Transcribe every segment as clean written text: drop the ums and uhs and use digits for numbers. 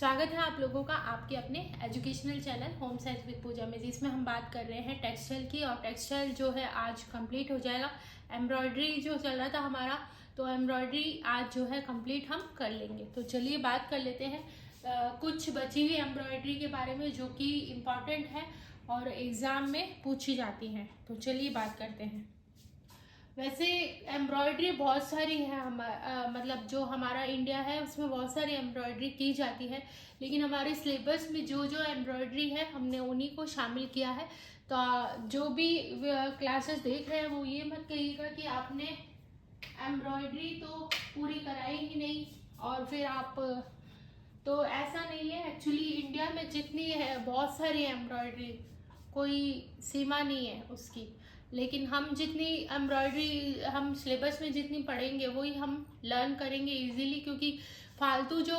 स्वागत है आप लोगों का आपके अपने educational channel home science with Pooja में, जिसमें हम बात कर रहे हैं टेक्सटाइल की। और टेक्सटाइल जो है आज कंप्लीट हो जाएगा। एम्ब्रॉयडरी जो चल रहा था हमारा, तो एम्ब्रॉयडरी आज जो है कंप्लीट हम कर लेंगे। तो चलिए बात कर लेते हैं कुछ बची हुई एम्ब्रॉयडरी के बारे में जो कि इम्पॉर्टेंट है और एग्ज़ाम में पूछी जाती हैं। तो चलिए बात करते हैं। वैसे एम्ब्रॉयडरी बहुत सारी है, मतलब जो हमारा इंडिया है उसमें बहुत सारी एम्ब्रॉयडरी की जाती है, लेकिन हमारे सिलेबस में जो जो एम्ब्रॉयडरी है हमने उन्हीं को शामिल किया है। तो जो भी क्लासेस देख रहे हैं वो ये मत कहिएगा कि आपने एम्ब्रॉयडरी तो पूरी कराई ही नहीं और फिर आप, तो ऐसा नहीं है। एक्चुअली इंडिया में जितनी है बहुत सारी एम्ब्रॉयडरी, कोई सीमा नहीं है उसकी, लेकिन हम जितनी एम्ब्रॉयडरी हम सिलेबस में जितनी पढ़ेंगे वही हम लर्न करेंगे इजीली, क्योंकि फालतू जो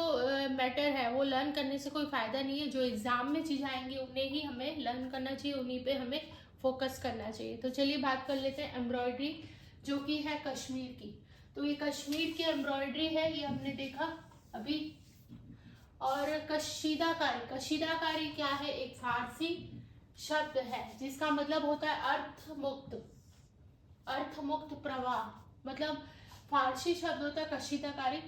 मैटर है वो लर्न करने से कोई फ़ायदा नहीं है। जो एग्ज़ाम में चीज़ आएंगी उन्हें ही हमें लर्न करना चाहिए, उन्हीं पे हमें फोकस करना चाहिए। तो चलिए बात कर लेते हैं एम्ब्रॉयडरी जो कि है कश्मीर की। तो ये कश्मीर की एम्ब्रॉयडरी है, ये हमने देखा अभी। और कशीदाकारी, कशीदाकारी क्या है? एक फारसी शब्द है जिसका मतलब होता है अर्थ मुक्त, अर्थ मुक्त प्रवाह। मतलब फारसी शब्द होता है कशीदाकारी।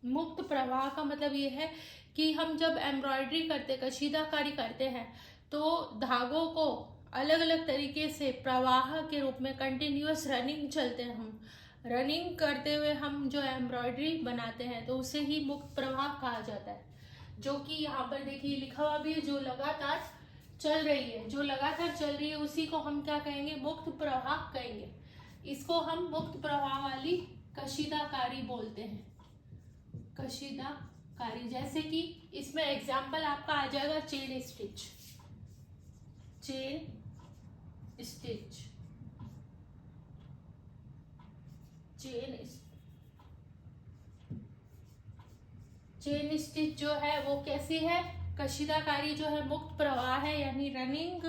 मुक्त प्रवाह का मतलब ये है कि हम जब एम्ब्रॉयडरी करते, कशीदाकारी करते हैं, तो धागों को अलग अलग तरीके से प्रवाह के रूप में कंटिन्यूअस रनिंग चलते हैं, हम रनिंग करते हुए हम जो एम्ब्रॉयडरी बनाते हैं तो उसे ही मुक्त प्रवाह कहा जाता है। जो कि यहाँ पर देखिए लिखा हुआ भी है, जो लगातार चल रही है, जो लगातार चल रही है उसी को हम क्या कहेंगे? मुक्त प्रवाह कहेंगे। इसको हम मुक्त प्रवाह वाली कशीदाकारी बोलते हैं, कशीदाकारी। जैसे कि इसमें एग्जाम्पल आपका आ जाएगा chain stitch, chain stitch, chain stitch जो है वो कैसी है? कशीदाकारी जो है मुक्त प्रवाह है, यानी रनिंग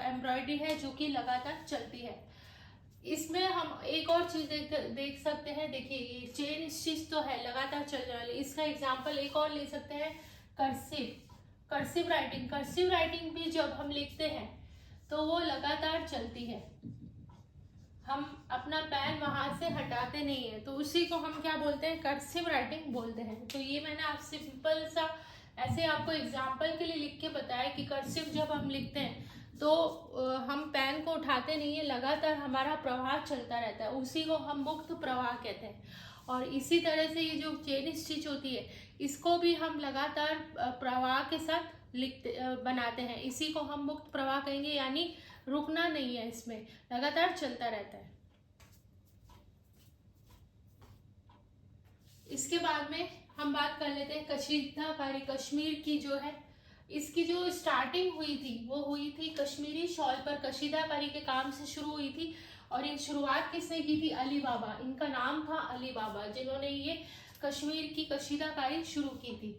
एम्ब्रॉयडरी है जो कि लगातार चलती है। इसमें हम एक और चीज देख सकते हैं। देखिए ये चेन स्टिच तो है लगातार चलने वाली, इसका एग्जांपल एक और ले सकते हैं cursive, cursive writing. Cursive writing भी जब हम लिखते हैं तो वो लगातार चलती है, हम अपना पेन वहां से हटाते नहीं है, तो उसी को हम क्या बोलते हैं? कर्सिव राइटिंग बोलते हैं। तो ये मैंने आप सिंपल सा ऐसे आपको एग्जाम्पल के लिए लिख के बताया कि कर्सिव जब हम लिखते हैं तो हम पेन को उठाते नहीं है, लगातार हमारा प्रवाह चलता रहता है, उसी को हम मुक्त प्रवाह कहते हैं। और इसी तरह से ये जो चेन स्टिच होती है इसको भी हम लगातार प्रवाह के साथ लिखते बनाते हैं, इसी को हम मुक्त प्रवाह कहेंगे, यानी रुकना नहीं है, इसमें लगातार चलता रहता है। इसके बाद में हम बात कर लेते हैं कशीदाकारी। कश्मीर की जो है, इसकी जो स्टार्टिंग हुई थी वो हुई थी कश्मीरी शॉल पर कशीदाकारी के काम से शुरू हुई थी। और ये शुरुआत किसने की थी? अली बाबा, इनका नाम था अली बाबा, जिन्होंने ये कश्मीर की कशीदाकारी शुरू की थी।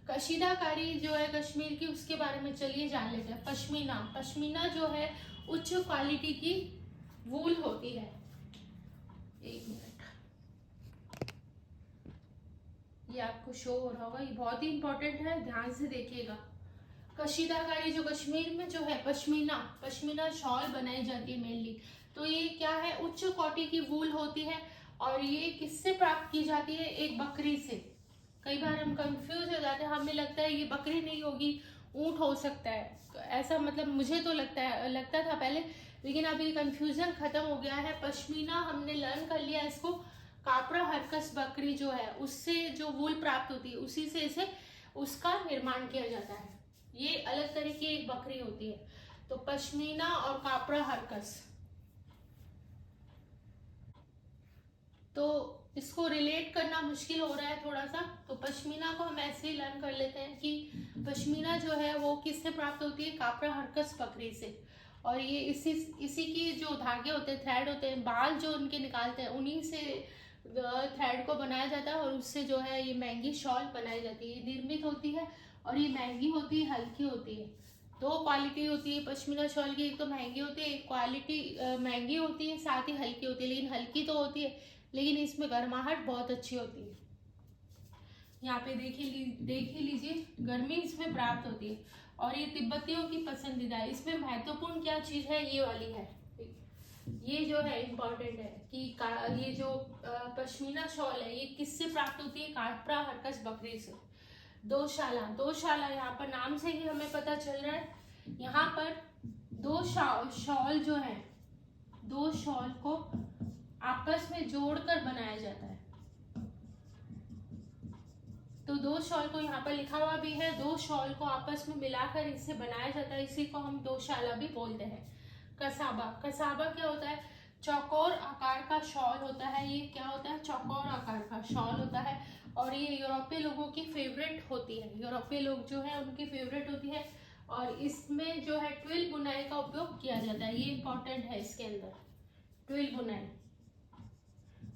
कशीदाकारी जो है कश्मीर की, उसके बारे में चलिए जान लेते हैं। पश्मीना, पश्मीना जो है उच्च क्वालिटी की वूल होती है। एक मिनट, ये आपको शो हो रहा होगा, ये बहुत ही इंपॉर्टेंट है, ध्यान से देखिएगा। कशीदाकारी जो कश्मीर में जो है पश्मीना, पश्मीना शॉल बनाई जाती है मेनली। तो ये क्या है? उच्च कोटि की वूल होती है। और ये किससे प्राप्त की जाती है? एक बकरी से। कई बार हम कंफ्यूज हो जाते हैं, हमें लगता है ये बकरी नहीं होगी, ऊंट हो सकता है, ऐसा मतलब मुझे तो लगता था पहले, लेकिन अब ये कंफ्यूजन खत्म हो गया है। पश्मीना हमने लर्न कर लिया इसको, कापरा हरकस बकरी जो है उससे जो वूल प्राप्त होती है उसी से इसे उसका निर्माण किया जाता है। ये अलग तरह की एक बकरी होती है। तो पश्मीना और कापरा हरकस, तो इसको रिलेट करना मुश्किल हो रहा है थोड़ा सा, तो पश्मीना को हम ऐसे ही लर्न कर लेते हैं कि पश्मीना जो है वो किससे प्राप्त होती है? कापरा हरकस बकरी से। और ये इसी की जो धागे होते हैं, थ्रेड होते हैं, बाल जो उनके निकालते हैं उन्हीं से थ्रेड को बनाया जाता है, और उससे जो है ये महंगी शॉल बनाई जाती है, निर्मित होती है। और ये महंगी होती है, हल्की होती है। दो क्वालिटी होती है पश्मीना शॉल की, एक तो महंगी होती है, एक क्वालिटी महंगी होती है साथ ही हल्की होती है, लेकिन हल्की तो होती है लेकिन इसमें गर्माहट बहुत अच्छी होती है। यहाँ पे देख ही लीजिए, गर्मी इसमें प्राप्त होती है और ये तिब्बतियों की पसंदीदा है। इसमें महत्वपूर्ण क्या चीज है, ये वाली है, ये जो है इम्पोर्टेंट है कि ये जो पश्मीना शॉल है ये किससे प्राप्त होती है, काटपरा हरकस बकरी से। दोशाला यहाँ पर नाम से ही हमें पता चल रहा है, यहाँ पर दो शॉल जो है, दो शॉल को आपस में जोड़कर बनाया जाता है। तो दो शॉल को यहाँ पर लिखा हुआ भी है, दो शॉल को आपस में मिलाकर इससे बनाया जाता है, इसी को हम दोशाला भी बोलते हैं। कसाबा क्या होता है, चौकोर आकार का शॉल होता है। ये क्या होता है, चौकोर आकार का शॉल होता है और ये यूरोपीय लोगों की फेवरेट होती है, यूरोपीय लोग जो है उनकी फेवरेट होती है। और इसमें जो है ट्विल बुनाई का उपयोग किया जाता है, ये इंपॉर्टेंट है, इसके अंदर ट्विल बुनाई,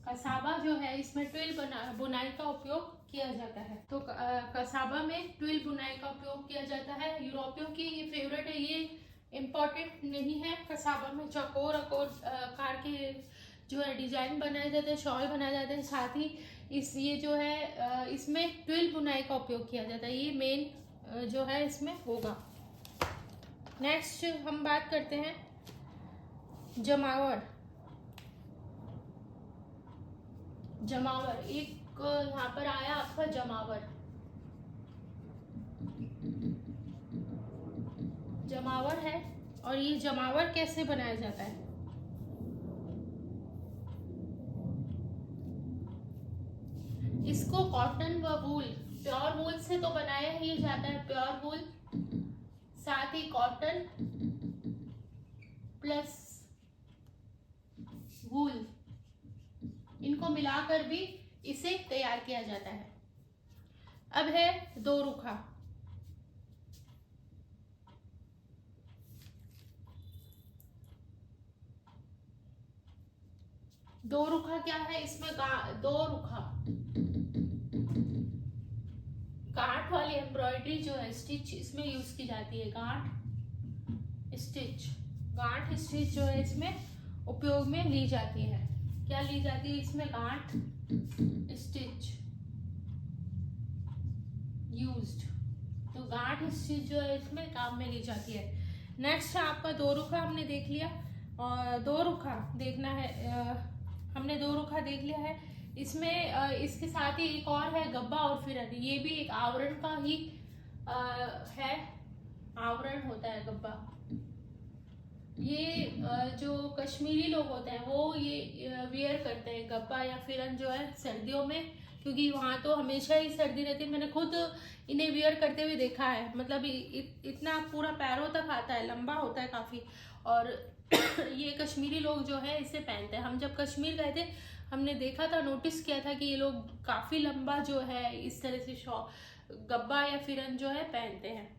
कसाबा जो है इसमें ट्विल बुनाई का उपयोग किया जाता है। तो कसाबा में ट्विल बुनाई का उपयोग किया जाता है, यूरोपियों की ये फेवरेट है। ये इम्पोर्टेंट नहीं है, कसाबा में चौकोर आकार के जो है डिजाइन बनाए जाते हैं, शॉल बनाए जाते हैं, साथ ही ये जो है इसमें ट्विल बुनाई का उपयोग किया जाता है, ये मेन जो है इसमें होगा। नेक्स्ट हम बात करते हैं जमावर। एक यहाँ पर आया आपका जमावर है, और ये जमावर कैसे बनाया जाता है, इसको कॉटन व वूल, प्योर वूल से तो बनाया ही जाता है, प्योर वूल, साथ ही कॉटन प्लस वूल, इनको मिलाकर भी इसे तैयार किया जाता है। अब है दो रुखा। दो रुखा क्या है, इसमें दो रुखा गांठ वाली एम्ब्रॉयडरी जो है, स्टिच इसमें यूज की जाती है, गांठ स्टिच जो है इसमें उपयोग में ली जाती है। क्या ली जाती है इसमें, गांठ स्टिच यूज्ड, तो गांठ स्टिच जो है इसमें काम में ली जाती है। नेक्स्ट आपका दो रुखा हमने देख लिया, और दो रुखा देखना है, हमने दो रुखा देख लिया है। इसमें इसके साथ ही एक और है गब्बा और फिरन, ये भी एक आवरण का ही है, आवरण होता है गब्बा। ये जो कश्मीरी लोग होते हैं वो ये वियर करते हैं गब्बा या फिरन जो है सर्दियों में, क्योंकि वहाँ तो हमेशा ही सर्दी रहती है। मैंने खुद इन्हें वियर करते हुए देखा है, मतलब इतना पूरा पैरों तक आता है, लंबा होता है काफ़ी, और ये कश्मीरी लोग जो है इसे पहनते हैं। हम जब कश्मीर गए थे हमने देखा था, नोटिस किया था कि ये लोग काफ़ी लंबा जो है इस तरह से गब्बा या फिरन जो है पहनते हैं।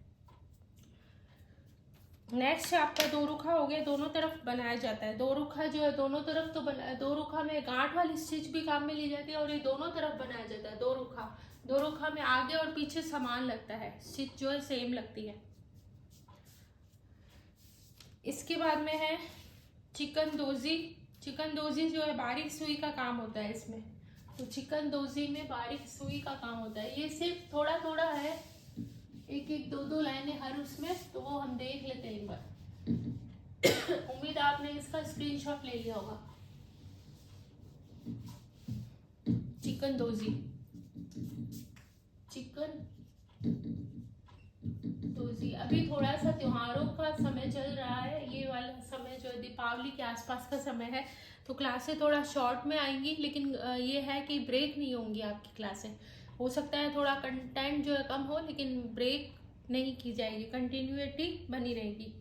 नेक्स्ट आपका दो रुखा हो गया, दोनों तरफ बनाया जाता है। दो रुखा जो है दोनों तरफ तो दो रुखा में गांठ वाली स्टिच भी काम में ली जाती है, और ये दोनों तरफ बनाया जाता है। दो रुखा में आगे और पीछे समान लगता है, स्टिच जो है सेम लगती है। इसके बाद में है चिकनदोजी जो है बारीक सुई का काम होता है इसमें, तो चिकनदोजी में बारीक सुई का काम होता है। ये सिर्फ थोड़ा थोड़ा है, एक एक दो लाइनें हर उसमें, तो वो हम देख लेते हैं एक बार। उम्मीद आपने इसका स्क्रीनशॉट ले लिया होगा। चिकनदोजी अभी थोड़ा सा त्योहारों का समय चल रहा है, ये वाला समय जो है दीपावली के आसपास का समय है, तो क्लासें थोड़ा शॉर्ट में आएंगी, लेकिन ये है कि ब्रेक नहीं होंगी आपकी क्लासें। हो सकता है थोड़ा कंटेंट जो है कम हो, लेकिन ब्रेक नहीं की जाएगी, कंटिन्यूटी बनी रहेगी।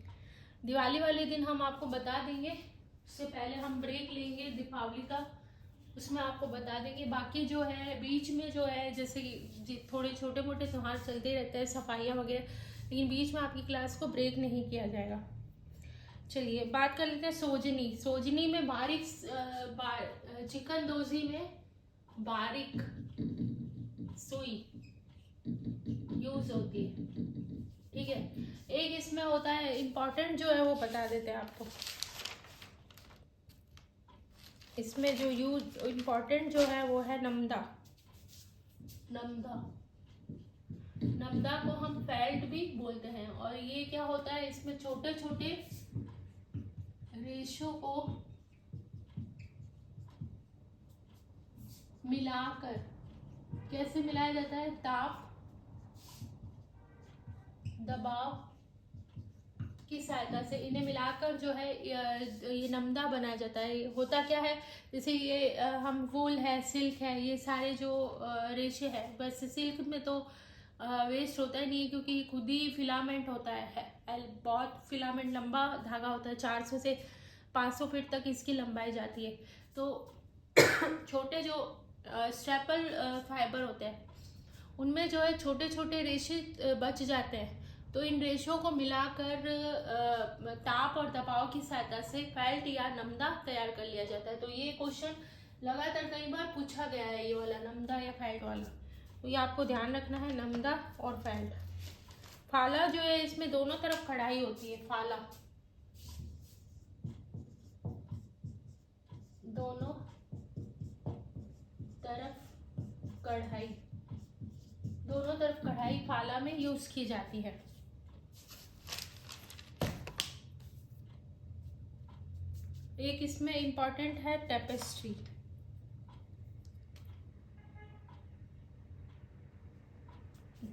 दिवाली वाले दिन हम आपको बता देंगे, उससे पहले हम ब्रेक लेंगे दीपावली का, उसमें आपको बता देंगे। बाकी जो है बीच में जो है, जैसे कि थोड़े छोटे मोटे त्योहार चलते रहते हैं, सफाइयाँ वगैरह, लेकिन बीच में आपकी क्लास को ब्रेक नहीं किया जाएगा। चलिए बात कर लेते हैं सोजनी में बारीक चिकनदोजी में बारीक सुई यूज होती है, ठीक है। एक इसमें होता है इम्पोर्टेंट जो है वो बता देते हैं आपको, इसमें जो यूज इम्पोर्टेंट जो है वो है नमदा। नमदा को हम फेल्ट भी बोलते हैं। और ये क्या होता है, इसमें छोटे छोटे रेशो को मिलाकर, कैसे मिलाया जाता है, ताप दबाव की सहायता से इन्हें मिलाकर जो है ये नमदा बनाया जाता है। होता क्या है, जैसे ये हम वूल है, सिल्क है, ये सारे जो रेशे है, बस सिल्क में तो वेस्ट होता ही नहीं है क्योंकि खुद ही फिलामेंट होता है। बहुत फिलामेंट लंबा धागा होता है, 400 से 500 फीट तक इसकी लंबाई जाती है। तो छोटे जो स्टेपल फाइबर होते हैं उनमें जो है छोटे छोटे रेशे बच जाते हैं। तो इन रेशों को मिलाकर ताप और दबाव की सहायता से फेल्ट या नमदा तैयार कर लिया जाता है। तो ये क्वेश्चन लगातार कई बार पूछा गया है, ये वाला नमदा या फेल्ट वाला। तो ये आपको ध्यान रखना है, नमदा और फेल्ट। फाला जो है इसमें दोनों तरफ कढ़ाई होती है, फाला दोनों तरफ कढ़ाई, दोनों तरफ कढ़ाई फाला में यूज की जाती है। एक इसमें इंपॉर्टेंट है टेपेस्ट्री।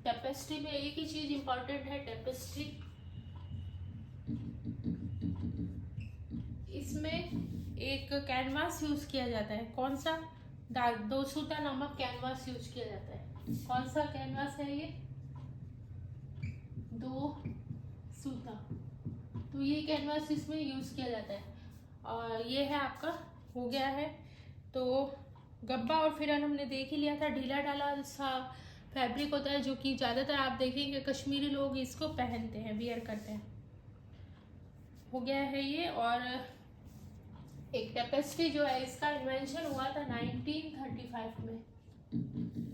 टेपेस्ट्री में एक ही चीज इंपॉर्टेंट है, टेपेस्ट्री। इसमें एक कैनवास यूज किया जाता है, कौन सा, दो सूता नामक कैनवास यूज किया जाता है। कौन सा कैनवास है ये, दो सूता। तो ये कैनवास इसमें यूज किया जाता है। और ये है आपका, हो गया है। तो गब्बा और फिरन हमने देख ही लिया था, ढीला ढाला सा फैब्रिक होता है जो कि ज़्यादातर आप देखेंगे कश्मीरी लोग इसको पहनते हैं, वियर करते हैं। हो गया है ये। और एक टेपेस्ट्री जो है, इसका इन्वेंशन हुआ था 1935 में।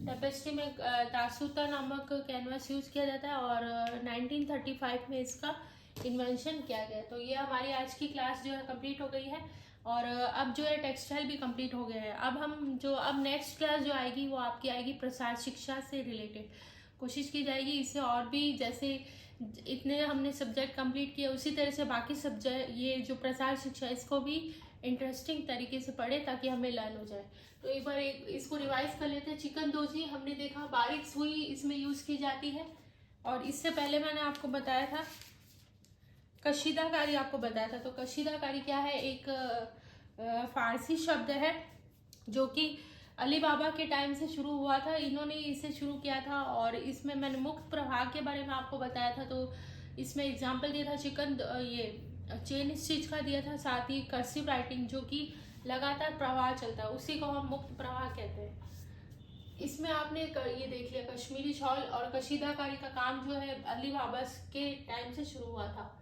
टेपेस्ट्री में तासूता नामक कैनवास यूज किया जाता है और 1935 में इसका इन्वेंशन किया गया। तो ये हमारी आज की क्लास जो है कंप्लीट हो गई है। और अब जो है टेक्सटाइल भी कंप्लीट हो गया है। अब नेक्स्ट क्लास जो आएगी वो आपकी आएगी प्रसार शिक्षा से रिलेटेड। कोशिश की जाएगी इससे और भी, जैसे इतने हमने सब्जेक्ट कंप्लीट किए उसी तरह से बाकी सब्जेक्ट, ये जो प्रसार शिक्षा, इसको भी इंटरेस्टिंग तरीके से पढ़े ताकि हमें लर्न हो जाए। तो एक बार इसको रिवाइज कर लेते हैं। चिकनदोजी हमने देखा, बारीक सुई इसमें यूज की जाती है। और इससे पहले मैंने आपको बताया था कशीदाकारी, आपको बताया था। तो कशीदाकारी क्या है, एक फारसी शब्द है जो कि अली बाबा के टाइम से शुरू हुआ था, इन्होंने इसे शुरू किया था। और इसमें मैंने मुक्त प्रवाह के बारे में आपको बताया था। तो इसमें एग्जाम्पल दिया था ये चेन स्टिच का दिया था, साथ ही कर्सिव राइटिंग जो कि लगातार प्रवाह चलता है, उसी को हम मुक्त प्रवाह कहते हैं। इसमें आपने ये देख लिया कश्मीरी शॉल और कशीदाकारी का काम जो है अली बाबा के टाइम से शुरू हुआ था।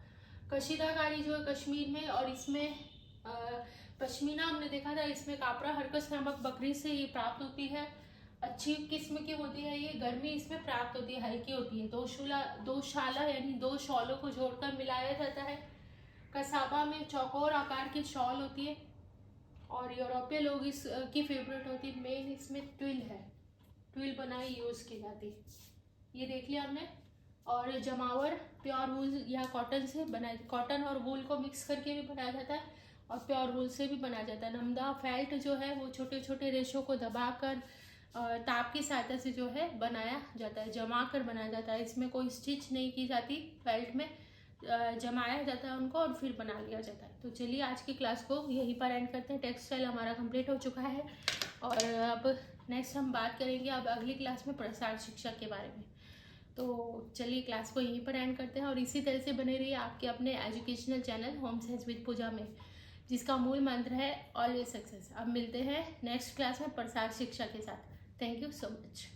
कशीदाकारी जो है कश्मीर में, और इसमें पश्मीना हमने देखा था, इसमें कापरा हरकस नामक बकरी से ये प्राप्त होती है। अच्छी किस्म की होती है ये, गर्मी इसमें प्राप्त होती है, हल्की होती है। दो शाला यानी दो शॉलों को जोड़कर मिलाया जाता है। कसाबा में चौकोर आकार की शॉल होती है और यूरोपीय लोग इसकी फेवरेट होती है। मेन इसमें ट्विल है, ट्विल बनाई यूज की जाती है। ये देख लिया हमने। और जमावर प्योर वूल या कॉटन से बनाया, कॉटन और वूल को मिक्स करके भी बनाया जाता है और प्योर वूल से भी बनाया जाता है। नमदा फेल्ट जो है वो छोटे छोटे रेशों को दबाकर ताप की सहायता से जो है बनाया जाता है, जमा कर बनाया जाता है। इसमें कोई स्टिच नहीं की जाती, फेल्ट में जमाया जाता है उनको और फिर बना लिया जाता है। तो चलिए आज की क्लास को यहीं पर एंड करते हैं। टेक्सटाइल हमारा कंप्लीट हो चुका है और अब नेक्स्ट हम बात करेंगे अब अगली क्लास में प्रसार शिक्षा के बारे में। तो चलिए क्लास को यहीं पर एंड करते हैं और इसी तरह से बने रहिए आपके अपने educational channel home science with Pooja में, जिसका मूल मंत्र है ऑलवेज सक्सेस। अब मिलते हैं नेक्स्ट क्लास में प्रसार शिक्षा के साथ। Thank you so much.